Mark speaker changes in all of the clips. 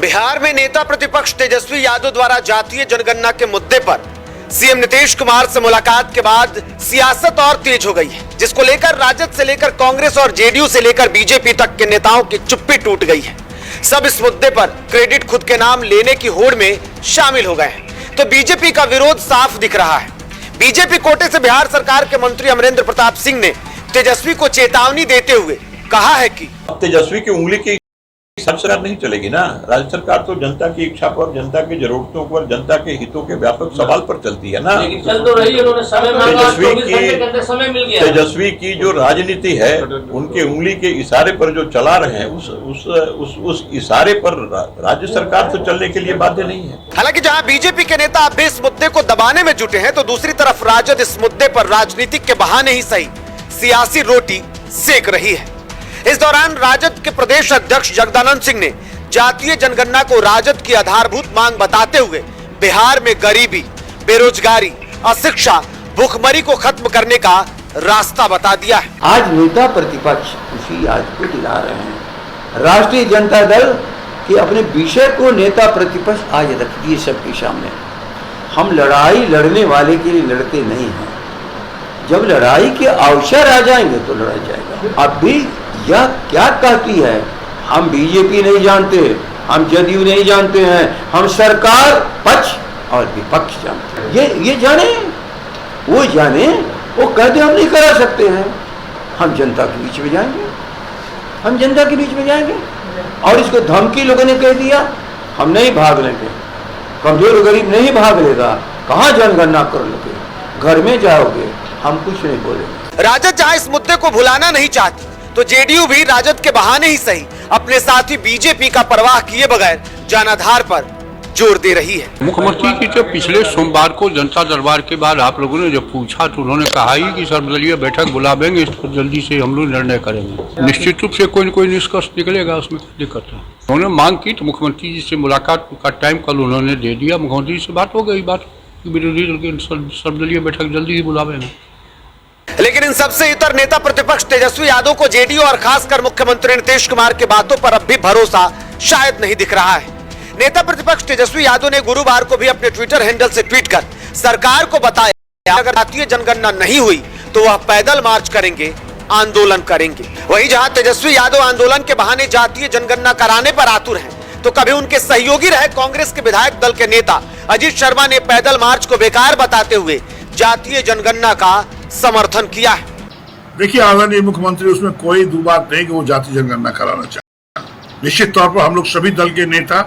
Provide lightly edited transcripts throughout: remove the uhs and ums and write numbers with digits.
Speaker 1: बिहार में नेता प्रतिपक्ष तेजस्वी यादव द्वारा जातीय जनगणना के मुद्दे पर सीएम नीतीश कुमार से मुलाकात के बाद सियासत और तेज हो गई है, जिसको लेकर राजद से लेकर कांग्रेस और जेडीयू से लेकर बीजेपी तक के नेताओं की चुप्पी टूट गई है। सब इस मुद्दे पर क्रेडिट खुद के नाम लेने की होड़ में शामिल हो गए हैं, तो बीजेपी का विरोध साफ दिख रहा है। बीजेपी कोटे से बिहार सरकार के मंत्री अमरेंद्र प्रताप सिंह ने तेजस्वी को चेतावनी देते हुए कहा है कि
Speaker 2: तेजस्वी की उंगली की सब सरकार नहीं चलेगी ना। राज्य सरकार तो जनता की इच्छा पर, जनता की जरूरतों पर, जनता के हितों के व्यापक सवाल पर चलती है ना।
Speaker 3: चल तो रही है, उन्होंने
Speaker 2: तेजस्वी की जो राजनीति है, उनके उंगली के इशारे पर जो चला रहे हैं, उस इशारे पर राज्य सरकार तो चलने के लिए बाध्य नहीं है।
Speaker 1: हालांकि जहां बीजेपी के नेता अब भी इस मुद्दे को दबाने में जुटे हैं, तो दूसरी तरफ राजद इस मुद्दे पर राजनीतिक के बहाने ही सही सियासी रोटी सेक रही है। इस दौरान राजद के प्रदेश अध्यक्ष जगदानंद सिंह ने जातीय जनगणना को राजद की आधारभूत मांग बताते हुए बिहार में गरीबी, बेरोजगारी, अशिक्षा, भूखमरी को खत्म करने का रास्ता बता दिया है।
Speaker 4: आज नेता प्रतिपक्ष उसी आज को दिला रहे हैं। राष्ट्रीय जनता दल के अपने विषय को नेता प्रतिपक्ष आज रख दिए सबके सामने। हम लड़ाई लड़ने वाले के लिए लड़ते नहीं हैं, जब लड़ाई के अवसर आ जाएंगे तो लड़ा जाएगा। अब भी यह क्या कहती है, हम बीजेपी नहीं जानते, हम जदयू नहीं जानते हैं, हम सरकार पक्ष और विपक्ष जानते हैं। ये जाने, वो जाने, वो कहते हम नहीं करा सकते हैं। हम जनता के बीच में जाएंगे, हम जनता के बीच में जाएंगे। और इसको धमकी लोगों ने कह दिया, हम नहीं भाग लेंगे, कमजोर गरीब नहीं भाग लेगा, कहाँ जनगणना कर लोगे, घर में जाओगे, हम कुछ नहीं बोलेंगे।
Speaker 1: राजद जहां इस मुद्दे को भुलाना नहीं चाहती, तो जेडीयू भी राजद के बहाने ही सही अपने साथी बीजेपी का परवाह किए बगैर जनाधार पर जोर दे रही है।
Speaker 5: मुख्यमंत्री की जब पिछले सोमवार को जनता दरबार के बाद आप लोगों ने जब पूछा, तो उन्होंने कहा ही कि सर्वदलीय बैठक बुलावेंगे, इस पर जल्दी से हम लोग निर्णय करेंगे। निश्चित रूप से कोई न कोई निष्कर्ष निकलेगा, उसमें दिक्कत है। उन्होंने मांग की तो मुख्यमंत्री जी से मुलाकात का टाइम कल उन्होंने दे दिया। मुख्यमंत्री से बात हो गई, बात विरोधी दल की सर्वदलीय बैठक जल्दी ही बुलावेंगे।
Speaker 1: लेकिन इन सबसे इतर नेता प्रतिपक्ष तेजस्वी यादव को जेडीयू और खासकर मुख्यमंत्री नीतीश कुमार की बातों पर अब भी भरोसा शायद नहीं दिख रहा है। नेता प्रतिपक्ष तेजस्वी यादव ने गुरुवार को भी अपने ट्विटर हैंडल से ट्वीट कर सरकार को बताया, अगर जातीय जनगणना नहीं हुई तो वह पैदल मार्च करेंगे, आंदोलन करेंगे। वहीं जहां तेजस्वी यादव आंदोलन के बहाने जातीय जनगणना कराने पर आतुर है, तो कभी उनके सहयोगी रहे कांग्रेस के विधायक दल के नेता अजीत शर्मा ने पैदल मार्च को बेकार बताते हुए जातीय जनगणना का समर्थन किया है।
Speaker 6: देखिए, आदरणीय मुख्यमंत्री, उसमें कोई दो बात नहीं कि वो जातीय जनगणना कराना चाहते। निश्चित तौर पर हम लोग सभी दल के नेता,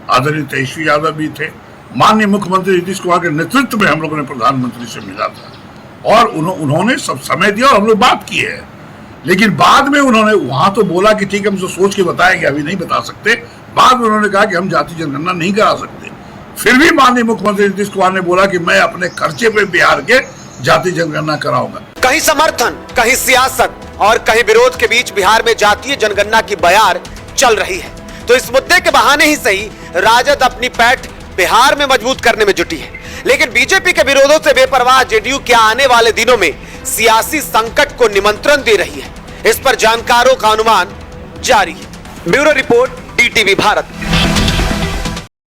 Speaker 6: आदरणीय तेजस्वी यादव भी थे, माननीय मुख्यमंत्री नीतीश कुमार के नेतृत्व में हम लोगों ने प्रधानमंत्री से मिला था और उन्होंने सब समय दिया और हम लोग बात किए हैं। लेकिन बाद में उन्होंने वहां तो बोला कि ठीक है, हम तो सोच के बताएंगे, अभी नहीं बता सकते। बाद में उन्होंने कहा कि हम जातीय जनगणना नहीं करा सकते। फिर भी माननीय मुख्यमंत्री नीतीश कुमार ने बोला कि मैं अपने खर्चे पे बिहार के जातीय जनगणना कराऊंगा।
Speaker 1: कहीं समर्थन, कहीं सियासत और कहीं विरोध के बीच बिहार में जातीय जनगणना की बयार चल रही है। तो इस मुद्दे के बहाने ही सही राजद अपनी पैठ बिहार में मजबूत करने में जुटी है, लेकिन बीजेपी के विरोधों से बेपरवाह जेडीयू क्या आने वाले दिनों में सियासी संकट को निमंत्रण दे रही है, इस पर जानकारों का अनुमान जारी है। Bureau report, DTV Bharat.